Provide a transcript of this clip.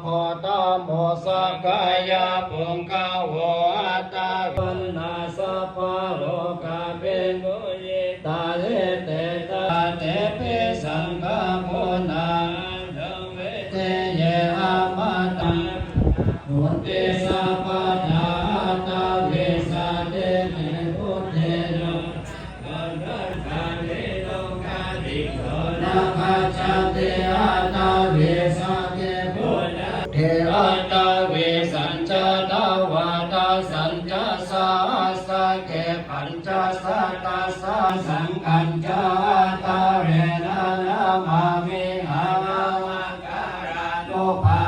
โคตโมสกายาปุงกาโวอัตตาวันนาสัพพะโลกาเปมุยิตาเลเตตาเตปิสังฆโมนาเตเยอามาตังมุติสัพพะทาตาเวสาเตเมพุทเทโนวันนัสสานิโลกาติโกนาคาจติอาตาเวสาเตพุทธเทอาตาเวสัญจตาวาตาสัญจสาสะเกปัญจสัตตาสาสังกัญจตาเรนะนามามิหามาการานุภา